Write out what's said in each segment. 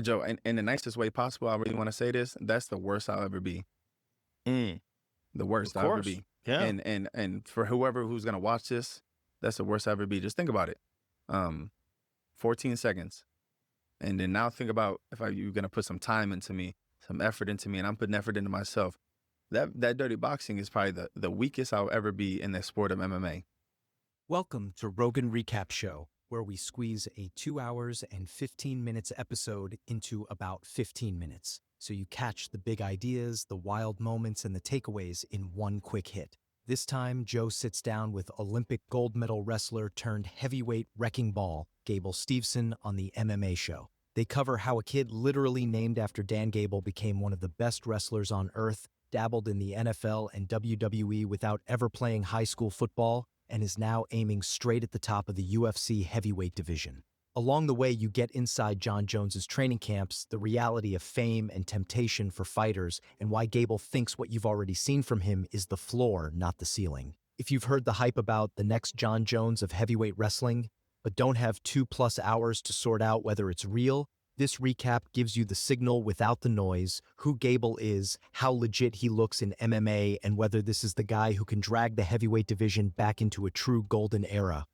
Joe, in the nicest way possible, I really want to say this. That's the worst I'll ever be. The worst I'll ever be. Yeah. And for whoever who's gonna watch this, that's the worst I'll ever be. Just think about it. 14 seconds. And then now think about if you're gonna put some time into me, some effort into me, and I'm putting effort into myself. That dirty boxing is probably the weakest I'll ever be in the sport of MMA. Welcome to Rogan Recap Show, where we squeeze a 2 hours and 15 minutes episode into about 15 minutes. So you catch the big ideas, the wild moments, and the takeaways in one quick hit. This time, Joe sits down with Olympic gold medal wrestler turned heavyweight wrecking ball, Gable Steveson, on the MMA Show. They cover how a kid literally named after Dan Gable became one of the best wrestlers on earth, dabbled in the NFL and WWE without ever playing high school football, and is now aiming straight at the top of the UFC heavyweight division. Along the way, you get inside Jon Jones's training camps, the reality of fame and temptation for fighters, and why Gable thinks what you've already seen from him is the floor, not the ceiling. If you've heard the hype about the next Jon Jones of heavyweight wrestling, but don't have 2+ hours to sort out whether it's real, this recap gives you the signal without the noise, who Gable is, how legit he looks in MMA, and whether this is the guy who can drag the heavyweight division back into a true golden era.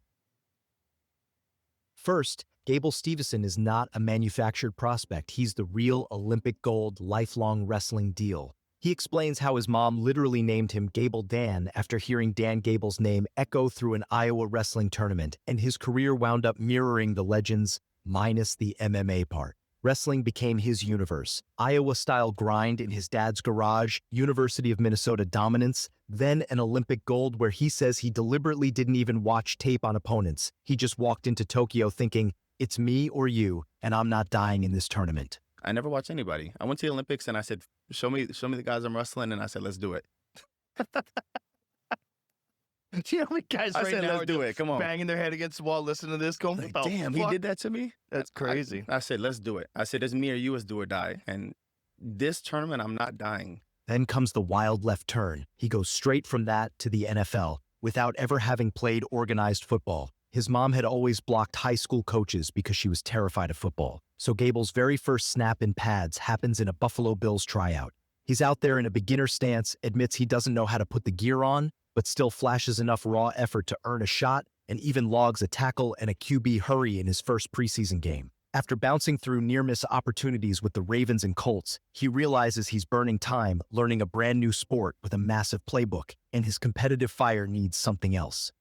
First, Gable Steveson is not a manufactured prospect. He's the real Olympic gold, lifelong wrestling deal. He explains how his mom literally named him Gable Dan after hearing Dan Gable's name echo through an Iowa wrestling tournament, and his career wound up mirroring the legends, minus the MMA part. Wrestling became his universe. Iowa-style grind in his dad's garage, University of Minnesota dominance, then an Olympic gold where he says he deliberately didn't even watch tape on opponents. He just walked into Tokyo thinking, it's me or you, and I'm not dying in this tournament. I never watched anybody. I went to the Olympics and I said, show me the guys I'm wrestling, and I said, let's do it. You know how many guys I right said, now let's are do just it. Come on. banging their head against the wall, listening to this, going, Like, "What the damn, fuck?" he did that to me? That's crazy. I said, let's do it. I said, it's me or you, it's do or die. And this tournament, I'm not dying. Then comes the wild left turn. He goes straight from that to the NFL, without ever having played organized football. His mom had always blocked high school coaches because she was terrified of football. So Gable's very first snap in pads happens in a Buffalo Bills tryout. He's out there in a beginner stance, admits he doesn't know how to put the gear on, but still flashes enough raw effort to earn a shot, and even logs a tackle and a QB hurry in his first preseason game. After bouncing through near-miss opportunities with the Ravens and Colts, he realizes he's burning time learning a brand new sport with a massive playbook, and his competitive fire needs something else.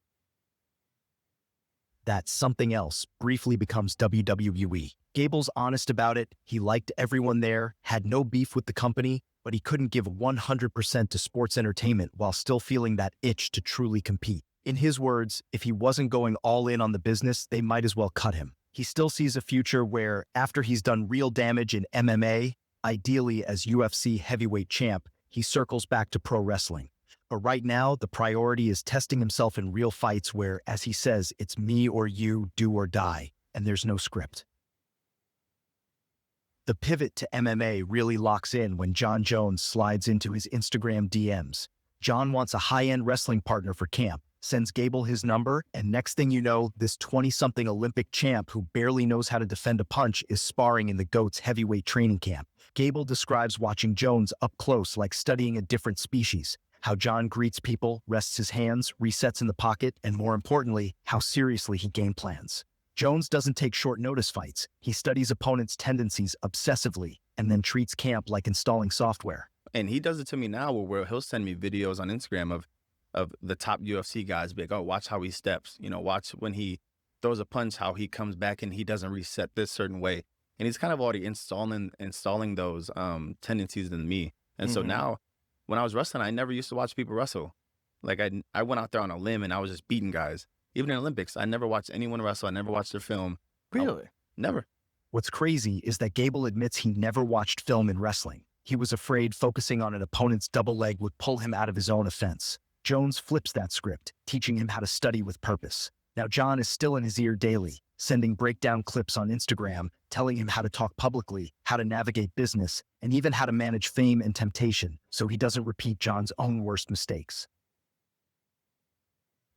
That something else briefly becomes WWE. Gable's honest about it. He liked everyone there, had no beef with the company, but he couldn't give 100% to sports entertainment while still feeling that itch to truly compete. In his words, if he wasn't going all in on the business, they might as well cut him. He still sees a future where, after he's done real damage in MMA, ideally as UFC heavyweight champ, he circles back to pro wrestling. But right now, the priority is testing himself in real fights where, as he says, it's me or you, do or die, and there's no script. The pivot to MMA really locks in when Jon Jones slides into his Instagram DMs. Jon wants a high-end wrestling partner for camp, sends Gable his number, and next thing you know, this 20-something Olympic champ who barely knows how to defend a punch is sparring in the GOAT's heavyweight training camp. Gable describes watching Jones up close like studying a different species, how Jon greets people, rests his hands, resets in the pocket, and more importantly, how seriously he game plans. Jones doesn't take short notice fights. He studies opponents' tendencies obsessively and then treats camp like installing software. And he does it to me now where he'll send me videos on Instagram of the top UFC guys, be like, oh, watch how he steps, watch when he throws a punch, how he comes back and he doesn't reset this certain way. And he's kind of already installing those tendencies in me. And so now when I was wrestling, I never used to watch people wrestle. Like I went out there on a limb and I was just beating guys. Even in Olympics, I never watched anyone wrestle. I never watched their film. Really? Never. What's crazy is that Gable admits he never watched film in wrestling. He was afraid focusing on an opponent's double leg would pull him out of his own offense. Jones flips that script, teaching him how to study with purpose. Now Jon is still in his ear daily, sending breakdown clips on Instagram, telling him how to talk publicly, how to navigate business, and even how to manage fame and temptation so he doesn't repeat Jon's own worst mistakes.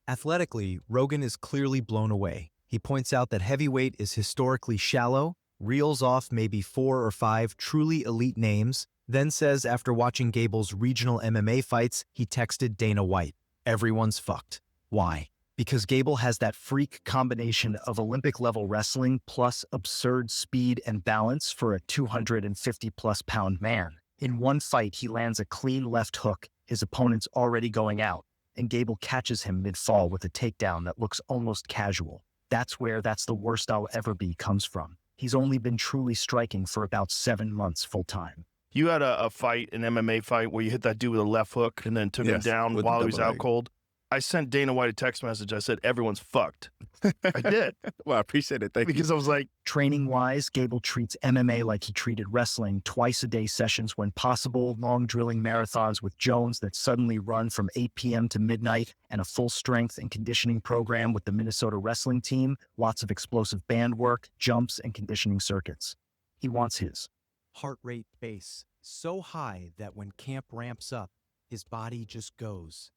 Athletically, Rogan is clearly blown away. He points out that heavyweight is historically shallow, reels off maybe 4 or 5 truly elite names, then says after watching Gable's regional MMA fights, he texted Dana White, "Everyone's fucked." Why? Because Gable has that freak combination of Olympic-level wrestling plus absurd speed and balance for a 250-plus pound man. In one fight, he lands a clean left hook, his opponent's already going out, and Gable catches him mid-fall with a takedown that looks almost casual. That's where "that's the worst I'll ever be" comes from. He's only been truly striking for about 7 months full-time. You had a fight, an MMA fight, where you hit that dude with a left hook and then took him down while he was out cold. I sent Dana White a text message. I said, "Everyone's fucked." I did. Well, I appreciate it. Thank you. Because I was like, training-wise, Gable treats MMA like he treated wrestling, twice-a-day sessions when possible, long drilling marathons with Jones that suddenly run from 8 p.m. to midnight, and a full strength and conditioning program with the Minnesota wrestling team, lots of explosive band work, jumps, and conditioning circuits. He wants his heart rate base so high that when camp ramps up, his body just goes.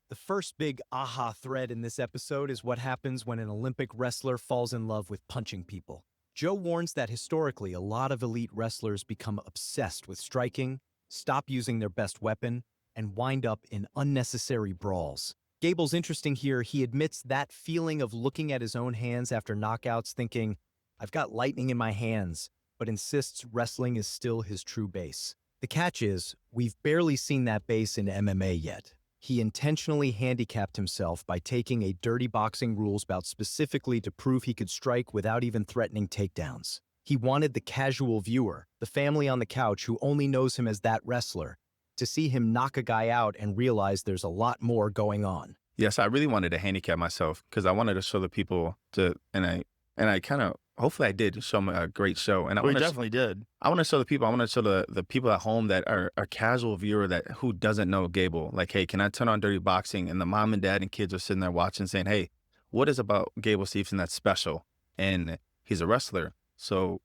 The first big aha thread in this episode is what happens when an Olympic wrestler falls in love with punching people. Joe warns that historically, a lot of elite wrestlers become obsessed with striking, stop using their best weapon, and wind up in unnecessary brawls. Gable's interesting here. He admits that feeling of looking at his own hands after knockouts thinking, "I've got lightning in my hands," but insists wrestling is still his true base. The catch is, we've barely seen that base in MMA yet. He intentionally handicapped himself by taking a dirty boxing rules bout specifically to prove he could strike without even threatening takedowns. He wanted the casual viewer, the family on the couch who only knows him as that wrestler, to see him knock a guy out and realize there's a lot more going on. Yes, I really wanted to handicap myself because I wanted to show the people and I kind of, hopefully I did show them a great show. And we definitely did. I want to show the people, I want to show the people at home that are a casual viewer who doesn't know Gable. Like, hey, can I turn on Dirty Boxing? And the mom and dad and kids are sitting there watching saying, hey, what is about Gable Steveson that's special? And he's a wrestler. So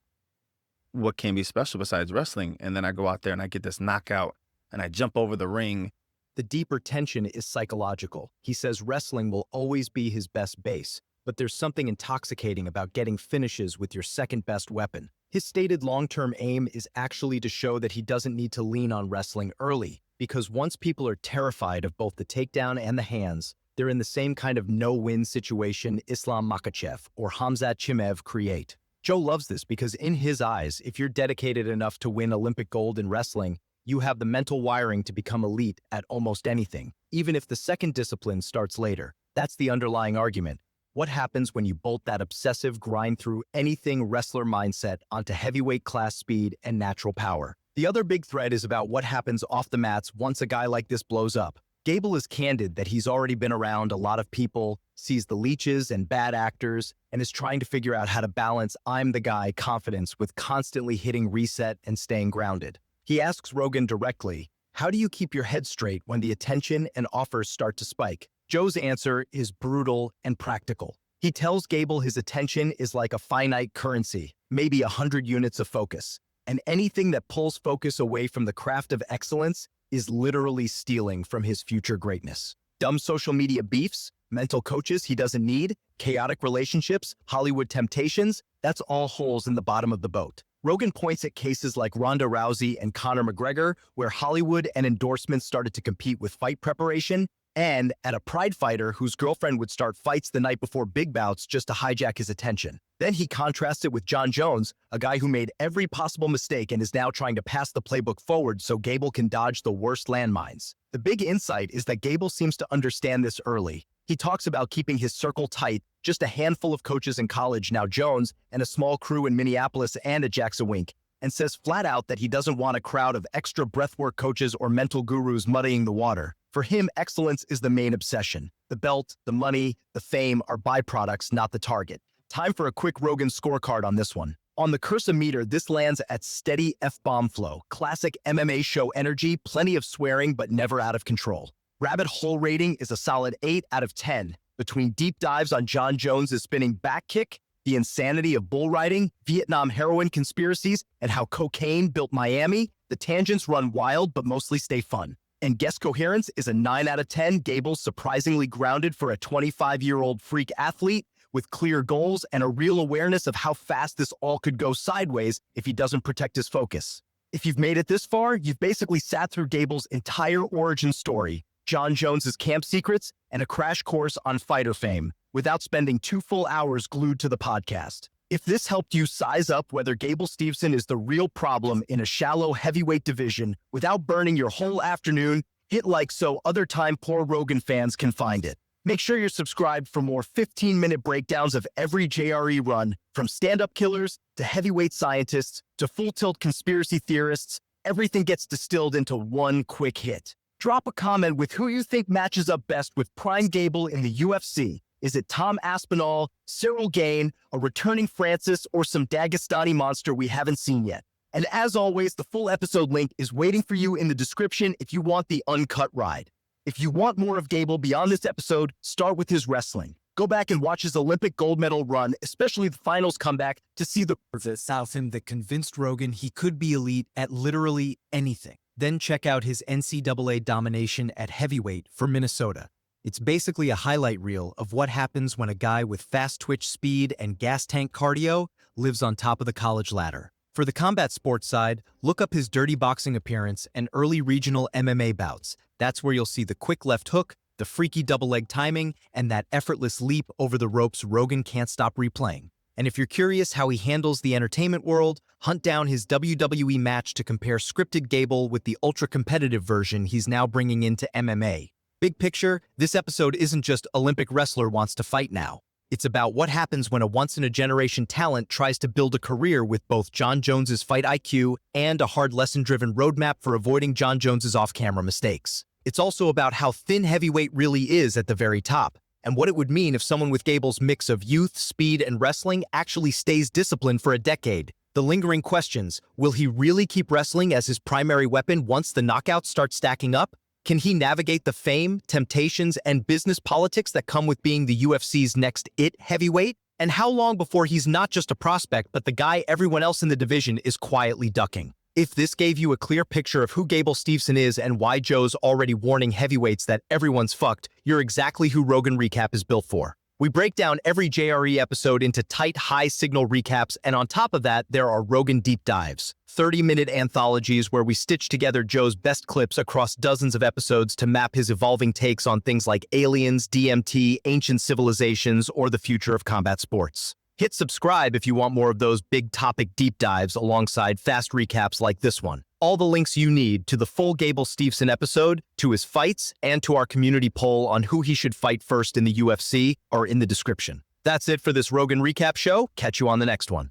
what can be special besides wrestling? And then I go out there and I get this knockout and I jump over the ring. The deeper tension is psychological. He says wrestling will always be his best base, but there's something intoxicating about getting finishes with your second best weapon. His stated long-term aim is actually to show that he doesn't need to lean on wrestling early, because once people are terrified of both the takedown and the hands, they're in the same kind of no-win situation Islam Makhachev or Khamzat Chimaev create. Joe loves this because in his eyes, if you're dedicated enough to win Olympic gold in wrestling, you have the mental wiring to become elite at almost anything, even if the second discipline starts later. That's the underlying argument. What happens when you bolt that obsessive grind through anything wrestler mindset onto heavyweight class speed and natural power? The other big thread is about what happens off the mats once a guy like this blows up. Gable is candid that he's already been around a lot of people, sees the leeches and bad actors, and is trying to figure out how to balance "I'm the guy" confidence with constantly hitting reset and staying grounded. He asks Rogan directly, how do you keep your head straight when the attention and offers start to spike? Joe's answer is brutal and practical. He tells Gable his attention is like a finite currency, maybe 100 units of focus, and anything that pulls focus away from the craft of excellence is literally stealing from his future greatness. Dumb social media beefs, mental coaches he doesn't need, chaotic relationships, Hollywood temptations, that's all holes in the bottom of the boat. Rogan points at cases like Ronda Rousey and Conor McGregor, where Hollywood and endorsements started to compete with fight preparation, and at a pride fighter whose girlfriend would start fights the night before big bouts just to hijack his attention. Then he contrasts it with Jon Jones, a guy who made every possible mistake and is now trying to pass the playbook forward so Gable can dodge the worst landmines. The big insight is that Gable seems to understand this early. He talks about keeping his circle tight, just a handful of coaches in college, now Jones, and a small crew in Minneapolis and at Jackson Wink, and says flat out that he doesn't want a crowd of extra breathwork coaches or mental gurus muddying the water. For him, excellence is the main obsession. The belt, the money, the fame are byproducts, not the target. Time for a quick Rogan scorecard on this one. On the cursor-meter, this lands at steady F-bomb flow, classic MMA show energy, plenty of swearing, but never out of control. Rabbit hole rating is a solid 8 out of 10. Between deep dives on Jon Jones' spinning back kick, the insanity of bull riding, Vietnam heroin conspiracies, and how cocaine built Miami, the tangents run wild but mostly stay fun. And guest coherence is a 9 out of 10. Gable's surprisingly grounded for a 25-year-old freak athlete, with clear goals and a real awareness of how fast this all could go sideways if he doesn't protect his focus. If you've made it this far, you've basically sat through Gable's entire origin story, Jon Jones' camp secrets, and a crash course on fighter fame, without spending 2 full hours glued to the podcast. If this helped you size up whether Gable Steveson is the real problem in a shallow heavyweight division without burning your whole afternoon, hit like so other time poor Rogan fans can find it. Make sure you're subscribed for more 15-minute breakdowns of every JRE run, from stand-up killers to heavyweight scientists to full-tilt conspiracy theorists. Everything gets distilled into one quick hit. Drop a comment with who you think matches up best with Prime Gable in the UFC. Is it Tom Aspinall, Cyril Gane, a returning Francis, or some Dagestani monster we haven't seen yet? And as always, the full episode link is waiting for you in the description if you want the uncut ride. If you want more of Gable beyond this episode, start with his wrestling. Go back and watch his Olympic gold medal run, especially the finals comeback, to see the South him that convinced Rogan he could be elite at literally anything. Then check out his NCAA domination at heavyweight for Minnesota. It's basically a highlight reel of what happens when a guy with fast twitch speed and gas tank cardio lives on top of the college ladder. For the combat sports side, look up his dirty boxing appearance and early regional MMA bouts. That's where you'll see the quick left hook, the freaky double leg timing, and that effortless leap over the ropes Rogan can't stop replaying. And if you're curious how he handles the entertainment world, hunt down his WWE match to compare scripted Gable with the ultra-competitive version he's now bringing into MMA. Big picture, this episode isn't just Olympic wrestler wants to fight now. It's about what happens when a once-in-a-generation talent tries to build a career with both Jon Jones' fight IQ and a hard lesson-driven roadmap for avoiding Jon Jones' off-camera mistakes. It's also about how thin heavyweight really is at the very top, and what it would mean if someone with Gable's mix of youth, speed, and wrestling actually stays disciplined for a decade. The lingering questions: will he really keep wrestling as his primary weapon once the knockouts start stacking up? Can he navigate the fame, temptations, and business politics that come with being the UFC's next IT heavyweight? And how long before he's not just a prospect, but the guy everyone else in the division is quietly ducking? If this gave you a clear picture of who Gable Steveson is and why Joe's already warning heavyweights that everyone's fucked, you're exactly who Rogan Recap is built for. We break down every JRE episode into tight, high-signal recaps, and on top of that, there are Rogan deep dives, 30-minute anthologies where we stitch together Joe's best clips across dozens of episodes to map his evolving takes on things like aliens, DMT, ancient civilizations, or the future of combat sports. Hit subscribe if you want more of those big topic deep dives alongside fast recaps like this one. All the links you need to the full Gable Steveson episode, to his fights, and to our community poll on who he should fight first in the UFC are in the description. That's it for this Rogan Recap show. Catch you on the next one.